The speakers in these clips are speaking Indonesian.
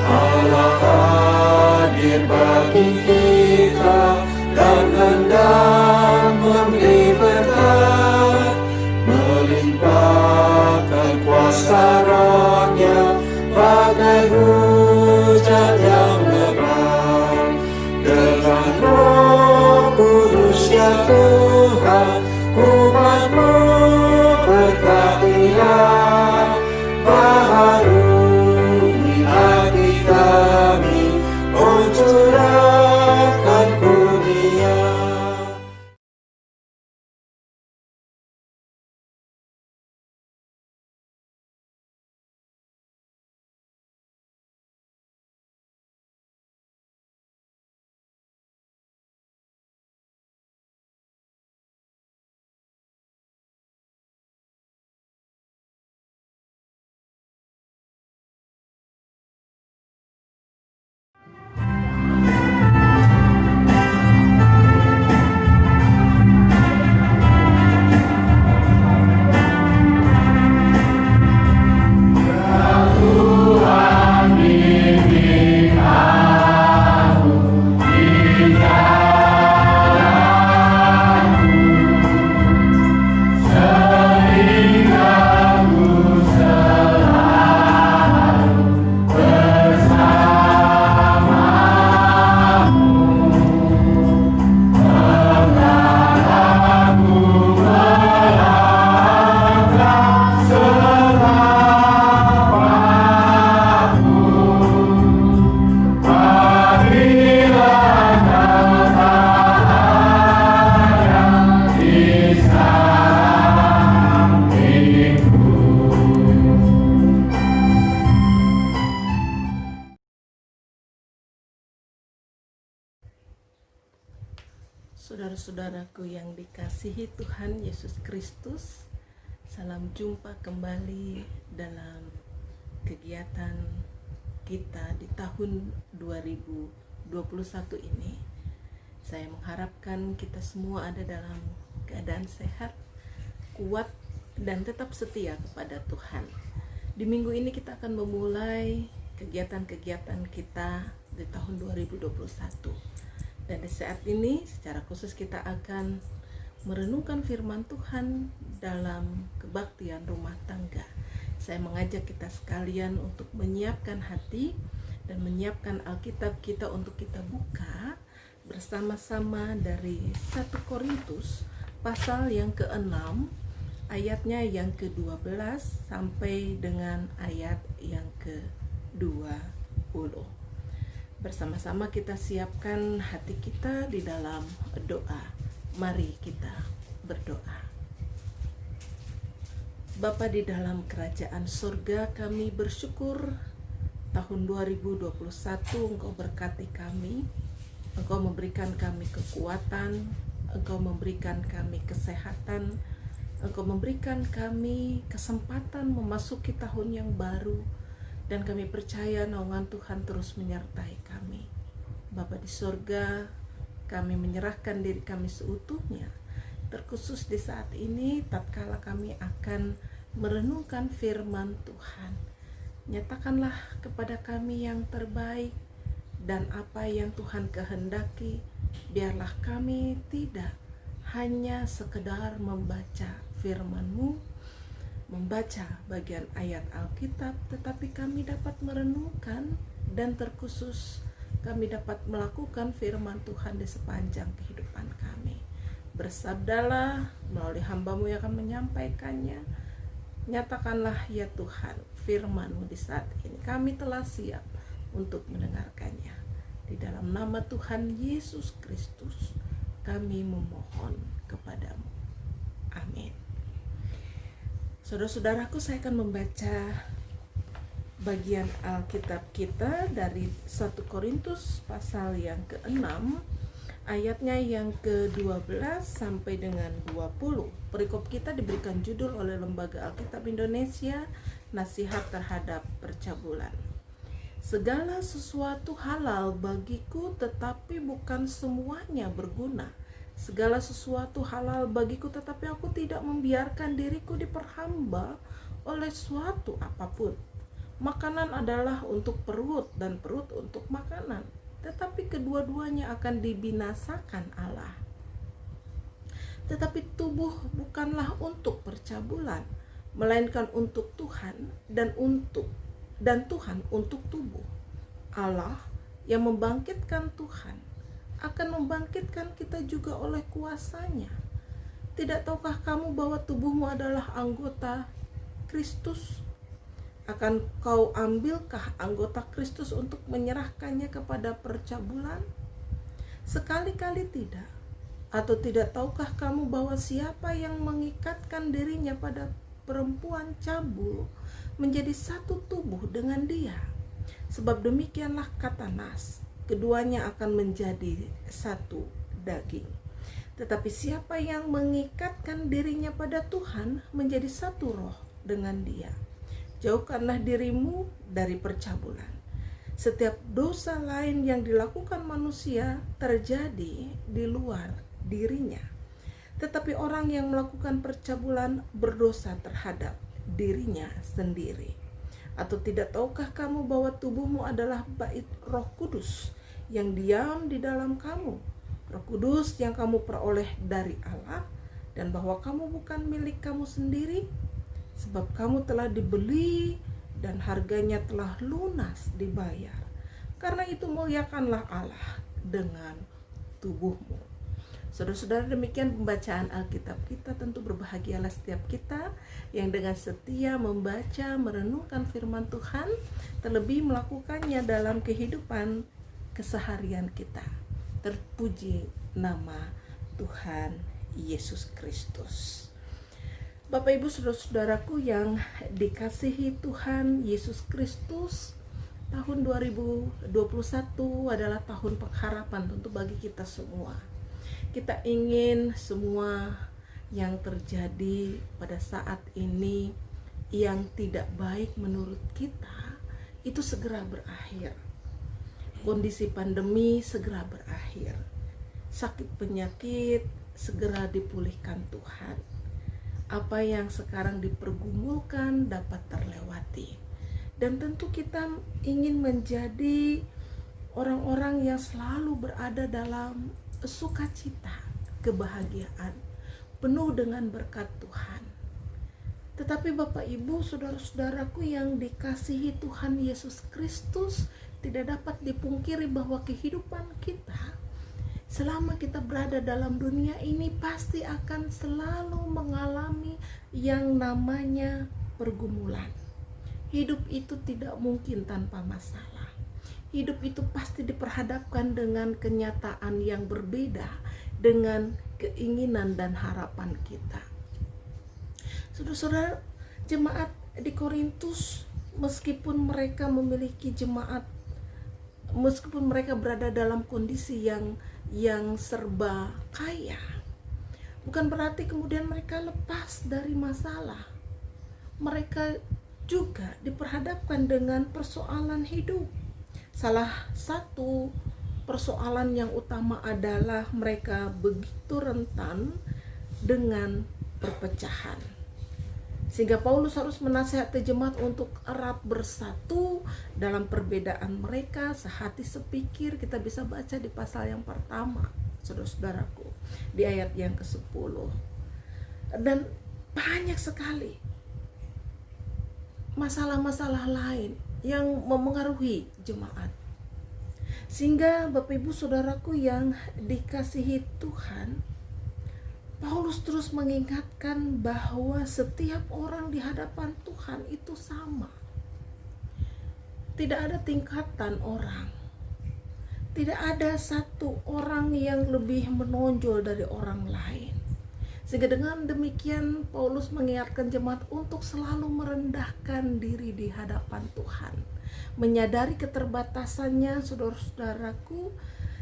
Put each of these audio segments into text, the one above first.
Allah hadir bagi kita dan hendak memberi berkat, melimpahkan kuasa Roh-Nya bagai hujan yang lebat. Dengan Roh Kudus ya Tuhan, umat-Mu berkatilah, baharui hati kami, curahkan kurnia. Saudara-saudaraku yang dikasihi Tuhan Yesus Kristus, salam jumpa kembali dalam kegiatan kita di tahun 2021 ini. Saya mengharapkan kita semua ada dalam keadaan sehat, kuat, dan tetap setia kepada Tuhan. Di minggu ini kita akan memulai kegiatan-kegiatan kita di tahun 2021. Dan di saat ini secara khusus kita akan merenungkan firman Tuhan dalam kebaktian rumah tangga. Saya mengajak kita sekalian untuk menyiapkan hati dan menyiapkan Alkitab kita untuk kita buka bersama-sama dari 1 Korintus pasal yang ke-6 ayatnya yang ke-12 sampai dengan ayat yang ke-20. Bersama-sama kita siapkan hati kita di dalam doa. Mari kita berdoa. Bapa di dalam kerajaan surga, kami bersyukur tahun 2021 Engkau berkati kami, Engkau memberikan kami kekuatan, Engkau memberikan kami kesehatan, Engkau memberikan kami kesempatan memasuki tahun yang baru. Dan kami percaya naungan Tuhan terus menyertai kami. Bapa di surga, kami menyerahkan diri kami seutuhnya, terkhusus di saat ini tatkala kami akan merenungkan firman Tuhan. Nyatakanlah kepada kami yang terbaik dan apa yang Tuhan kehendaki. Biarlah kami tidak hanya sekedar membaca firman-Mu, membaca bagian ayat Alkitab, tetapi kami dapat merenungkan dan terkhusus kami dapat melakukan firman Tuhan di sepanjang kehidupan kami. Bersabdalah melalui hamba-Mu yang akan menyampaikannya. Nyatakanlah ya Tuhan firman-Mu di saat ini. Kami telah siap untuk mendengarkannya. Di dalam nama Tuhan Yesus Kristus kami memohon kepadamu. Amin. Saudara-saudaraku, saya akan membaca bagian Alkitab kita dari 1 Korintus pasal yang ke-6 ayatnya yang ke-12 sampai dengan 20. Perikop kita diberikan judul oleh Lembaga Alkitab Indonesia, Nasihat Terhadap Percabulan. Segala sesuatu halal bagiku, tetapi bukan semuanya berguna. Segala sesuatu halal bagiku, tetapi aku tidak membiarkan diriku diperhamba oleh suatu apapun. Makanan adalah untuk perut dan perut untuk makanan, tetapi kedua-duanya akan dibinasakan Allah. Tetapi tubuh bukanlah untuk percabulan, melainkan untuk Tuhan, dan Tuhan untuk tubuh. Allah yang membangkitkan Tuhan akan membangkitkan kita juga oleh kuasa-Nya. Tidak tahukah kamu bahwa tubuhmu adalah anggota Kristus? Akan kau ambilkah anggota Kristus untuk menyerahkannya kepada percabulan? Sekali-kali tidak. Atau tidak tahukah kamu bahwa siapa yang mengikatkan dirinya pada perempuan cabul menjadi satu tubuh dengan dia? Sebab demikianlah kata Nas, keduanya akan menjadi satu daging. Tetapi siapa yang mengikatkan dirinya pada Tuhan menjadi satu roh dengan dia. Jauhkanlah dirimu dari percabulan. Setiap dosa lain yang dilakukan manusia terjadi di luar dirinya. Tetapi orang yang melakukan percabulan berdosa terhadap dirinya sendiri. Atau tidak tahukah kamu bahwa tubuhmu adalah bait Roh Kudus yang diam di dalam kamu, Roh Kudus yang kamu peroleh dari Allah, dan bahwa kamu bukan milik kamu sendiri, sebab kamu telah dibeli dan harganya telah lunas dibayar. Karena itu muliakanlah Allah dengan tubuhmu. Saudara-saudara, demikian pembacaan Alkitab kita. Tentu berbahagialah setiap kita yang dengan setia membaca, merenungkan firman Tuhan, terlebih melakukannya dalam kehidupan keseharian kita. Terpuji nama Tuhan Yesus Kristus. Bapak Ibu saudara-saudaraku yang dikasihi Tuhan Yesus Kristus, tahun 2021 adalah tahun pengharapan tentu bagi kita semua. Kita ingin semua yang terjadi pada saat ini yang tidak baik menurut kita itu segera berakhir. Kondisi pandemi segera berakhir. Sakit penyakit segera dipulihkan Tuhan. Apa yang sekarang dipergumulkan dapat terlewati. Dan tentu kita ingin menjadi orang-orang yang selalu berada dalam sukacita, kebahagiaan, penuh dengan berkat Tuhan. Tetapi Bapak Ibu, saudara-saudaraku yang dikasihi Tuhan Yesus Kristus, tidak dapat dipungkiri bahwa kehidupan kita selama kita berada dalam dunia ini pasti akan selalu mengalami yang namanya pergumulan. Hidup itu tidak mungkin tanpa masalah. Hidup itu pasti diperhadapkan dengan kenyataan yang berbeda dengan keinginan dan harapan kita. Saudara-saudara, jemaat di Korintus, meskipun mereka berada dalam kondisi yang serba kaya, bukan berarti kemudian mereka lepas dari masalah. Mereka juga diperhadapkan dengan persoalan hidup. Salah satu persoalan yang utama adalah mereka begitu rentan dengan perpecahan. Sehingga Paulus harus menasihati jemaat untuk erat bersatu dalam perbedaan mereka, sehati sepikir. Kita bisa baca di pasal yang pertama, saudara-saudaraku, di ayat yang ke-10. Dan banyak sekali masalah-masalah lain yang memengaruhi jemaat. Sehingga Bapak Ibu saudaraku yang dikasihi Tuhan, Paulus terus mengingatkan bahwa setiap orang di hadapan Tuhan itu sama. Tidak ada tingkatan orang. Tidak ada satu orang yang lebih menonjol dari orang lain. Sehingga dengan demikian Paulus mengingatkan jemaat untuk selalu merendahkan diri di hadapan Tuhan, menyadari keterbatasannya saudara-saudaraku,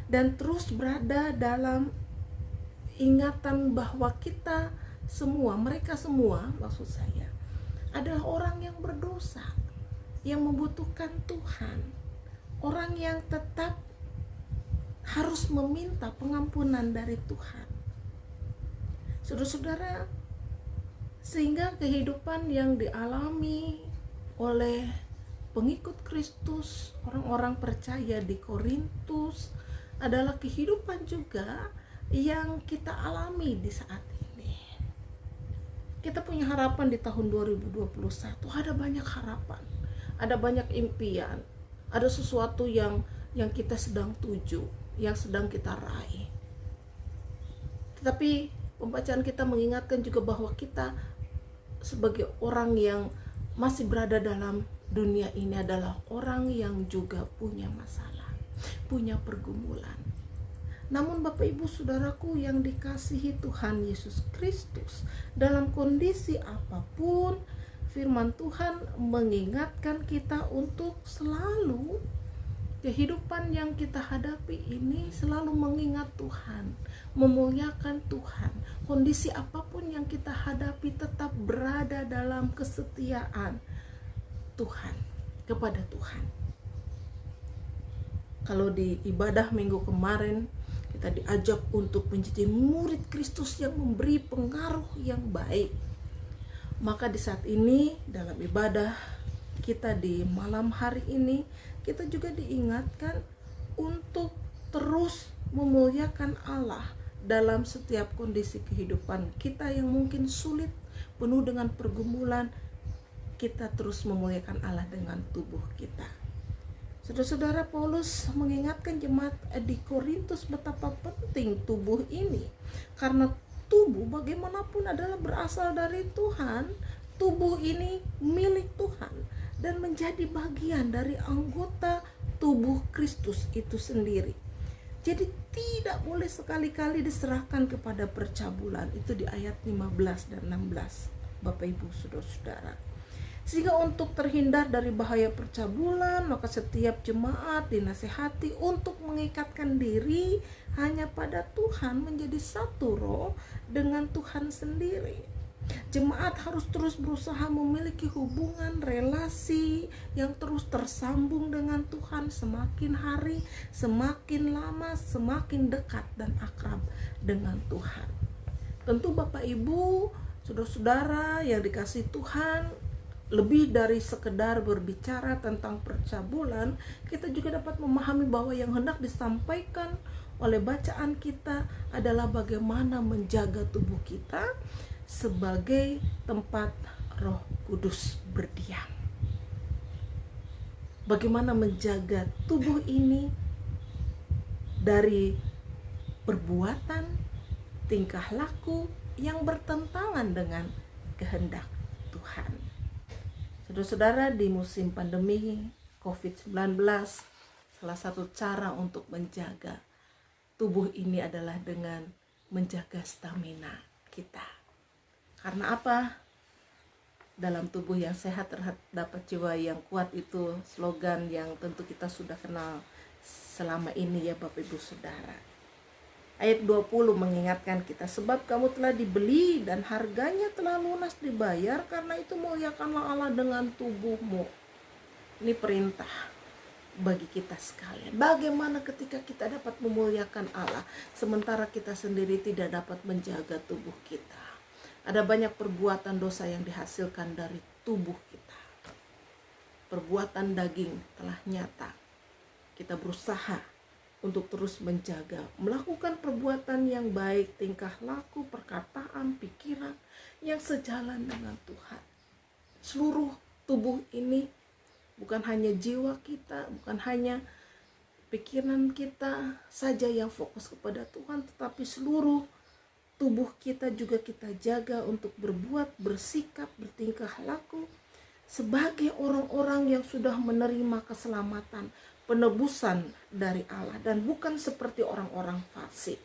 dan terus berada dalam ingatan bahwa kita semua, mereka semua maksud saya, adalah orang yang berdosa, yang membutuhkan Tuhan, orang yang tetap harus meminta pengampunan dari Tuhan. Saudara-saudara, sehingga kehidupan yang dialami oleh pengikut Kristus, orang-orang percaya di Korintus adalah kehidupan juga yang kita alami di saat ini. Kita punya harapan di tahun 2021, ada banyak harapan, ada banyak impian, ada sesuatu yang kita sedang tuju, yang sedang kita raih. Tetapi pembacaan kita mengingatkan juga bahwa kita sebagai orang yang masih berada dalam dunia ini adalah orang yang juga punya masalah, punya pergumulan. Namun Bapak Ibu Saudaraku yang dikasihi Tuhan Yesus Kristus, dalam kondisi apapun firman Tuhan mengingatkan kita untuk selalu kehidupan yang kita hadapi ini selalu mengingat Tuhan, memuliakan Tuhan. Kondisi apapun yang kita hadapi tetap berada dalam kesetiaan Tuhan, kepada Tuhan. Kalau di ibadah minggu kemarin kita diajak untuk menjadi murid Kristus yang memberi pengaruh yang baik. Maka di saat ini dalam ibadah kita di malam hari ini, kita juga diingatkan untuk terus memuliakan Allah dalam setiap kondisi kehidupan kita yang mungkin sulit, penuh dengan pergumulan. Kita terus memuliakan Allah dengan tubuh kita. Saudara-saudara, Paulus mengingatkan jemaat di Korintus betapa penting tubuh ini, karena tubuh bagaimanapun adalah berasal dari Tuhan. Tubuh ini milik Tuhan dan menjadi bagian dari anggota tubuh Kristus itu sendiri. Jadi tidak boleh sekali-kali diserahkan kepada percabulan. Itu di ayat 15 dan 16, Bapak Ibu Saudara-saudara. Sehingga untuk terhindar dari bahaya percabulan, maka setiap jemaat dinasihati untuk mengikatkan diri hanya pada Tuhan, menjadi satu roh dengan Tuhan sendiri. Jemaat harus terus berusaha memiliki hubungan relasi yang terus tersambung dengan Tuhan. Semakin hari, semakin lama, semakin dekat dan akrab dengan Tuhan. Tentu Bapak Ibu, saudara-saudara yang dikasihi Tuhan, lebih dari sekedar berbicara tentang percabulan, kita juga dapat memahami bahwa yang hendak disampaikan oleh bacaan kita adalah bagaimana menjaga tubuh kita sebagai tempat Roh Kudus berdiam. Bagaimana menjaga tubuh ini dari perbuatan, tingkah laku yang bertentangan dengan kehendak Tuhan. Saudara-saudara, di musim pandemi COVID-19, salah satu cara untuk menjaga tubuh ini adalah dengan menjaga stamina kita. Karena apa? Dalam tubuh yang sehat terdapat jiwa yang kuat, itu slogan yang tentu kita sudah kenal selama ini ya Bapak Ibu Saudara. Ayat 20 mengingatkan kita, sebab kamu telah dibeli dan harganya telah lunas dibayar, karena itu muliakanlah Allah dengan tubuhmu. Ini perintah bagi kita sekalian. Bagaimana ketika kita dapat memuliakan Allah sementara kita sendiri tidak dapat menjaga tubuh kita? Ada banyak perbuatan dosa yang dihasilkan dari tubuh kita. Perbuatan daging telah nyata. Kita berusaha untuk terus menjaga, melakukan perbuatan yang baik, tingkah laku, perkataan, pikiran yang sejalan dengan Tuhan. Seluruh tubuh ini, bukan hanya jiwa kita, bukan hanya pikiran kita saja yang fokus kepada Tuhan, tetapi seluruh tubuh kita juga kita jaga untuk berbuat, bersikap, bertingkah laku sebagai orang-orang yang sudah menerima keselamatan, penebusan dari Allah, dan bukan seperti orang-orang fasik.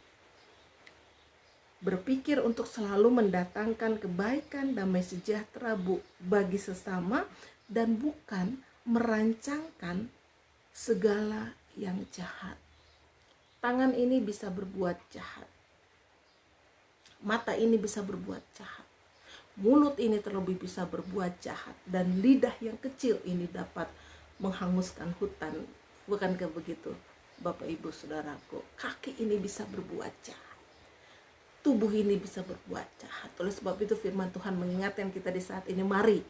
Berpikir untuk selalu mendatangkan kebaikan, damai sejahtera bagi sesama, dan bukan merancangkan segala yang jahat. Tangan ini bisa berbuat jahat. Mata ini bisa berbuat jahat. Mulut ini terlebih bisa berbuat jahat. Dan lidah yang kecil ini dapat menghanguskan hutan. Bukankah begitu Bapak Ibu Saudaraku? Kaki ini bisa berbuat jahat. tubuh ini bisa berbuat jahat. Oleh sebab itu firman Tuhan mengingatkan kita di saat ini, mari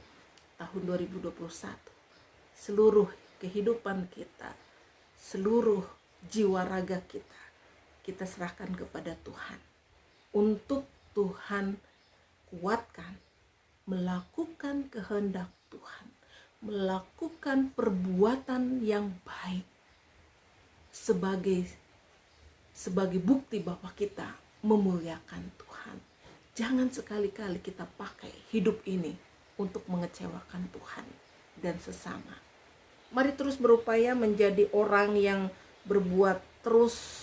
tahun 2021 seluruh kehidupan kita, seluruh jiwa raga kita serahkan kepada Tuhan. Untuk Tuhan kuatkan, melakukan kehendak Tuhan, melakukan perbuatan yang baik sebagai bukti bahwa kita memuliakan Tuhan. Jangan sekali-kali kita pakai hidup ini untuk mengecewakan Tuhan dan sesama. Mari terus berupaya menjadi orang yang berbuat terus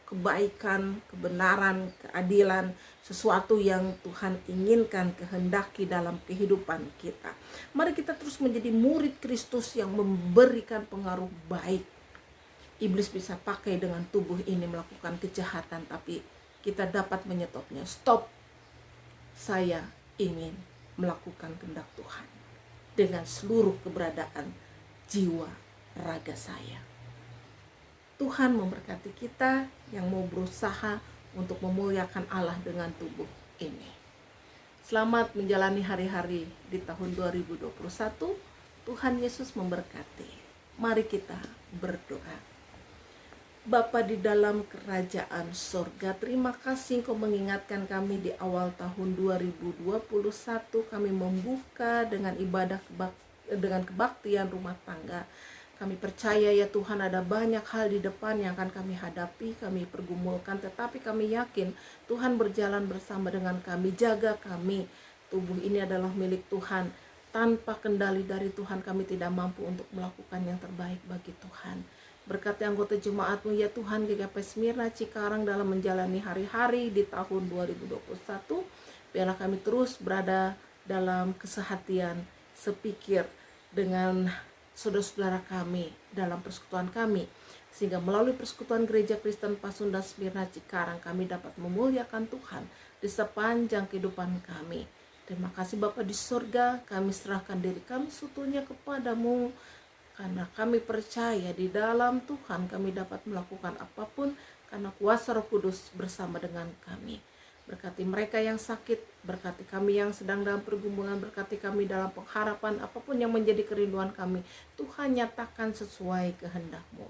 kebaikan, kebenaran, keadilan, sesuatu yang Tuhan inginkan, kehendaki dalam kehidupan kita. Mari kita terus menjadi murid Kristus yang memberikan pengaruh baik. Iblis bisa pakai dengan tubuh ini melakukan kejahatan, tapi kita dapat menyetopnya. Stop, saya ingin melakukan kehendak Tuhan dengan seluruh keberadaan jiwa raga saya. Tuhan memberkati kita yang mau berusaha untuk memuliakan Allah dengan tubuh ini. Selamat menjalani hari-hari di tahun 2021. Tuhan Yesus memberkati. Mari kita berdoa. Bapa di dalam kerajaan sorga, terima kasih Engkau mengingatkan kami di awal tahun 2021. Kami membuka dengan ibadah dengan kebaktian rumah tangga. Kami percaya ya Tuhan, ada banyak hal di depan yang akan kami hadapi, kami pergumulkan, tetapi kami yakin Tuhan berjalan bersama dengan kami, jaga kami. Tubuh ini adalah milik Tuhan. Tanpa kendali dari Tuhan kami tidak mampu untuk melakukan yang terbaik bagi Tuhan. Berkati anggota jemaat-Mu ya Tuhan, GKP Smyrna Cikarang dalam menjalani hari-hari di tahun 2021. Biarlah kami terus berada dalam kesehatian sepikir dengan saudara-saudara kami dalam persekutuan kami, sehingga melalui persekutuan Gereja Kristen Pasundan Smyrna Cikarang kami dapat memuliakan Tuhan di sepanjang kehidupan kami. Terima kasih Bapa di surga, kami serahkan diri kami seutuhnya kepadamu, karena kami percaya di dalam Tuhan kami dapat melakukan apapun karena kuasa Roh Kudus bersama dengan kami. Berkati mereka yang sakit, berkati kami yang sedang dalam pergumulan, berkati kami dalam pengharapan, apapun yang menjadi kerinduan kami, Tuhan nyatakan sesuai kehendak-Mu.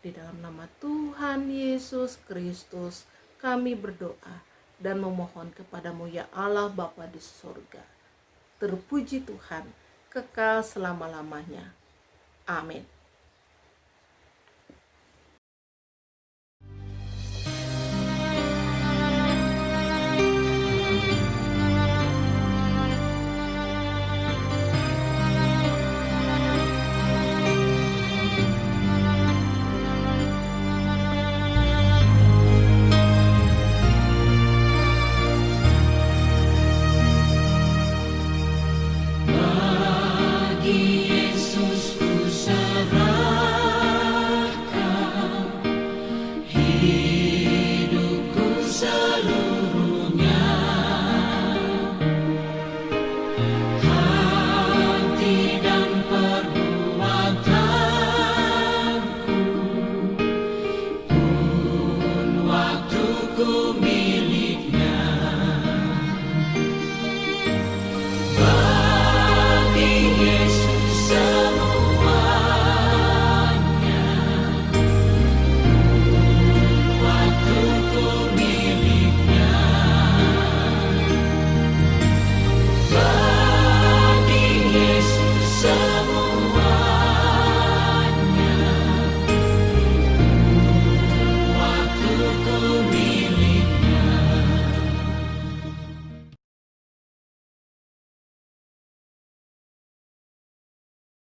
Di dalam nama Tuhan Yesus Kristus kami berdoa dan memohon kepadamu ya Allah Bapa di surga. Terpuji Tuhan, kekal selama-lamanya. Amin. Ku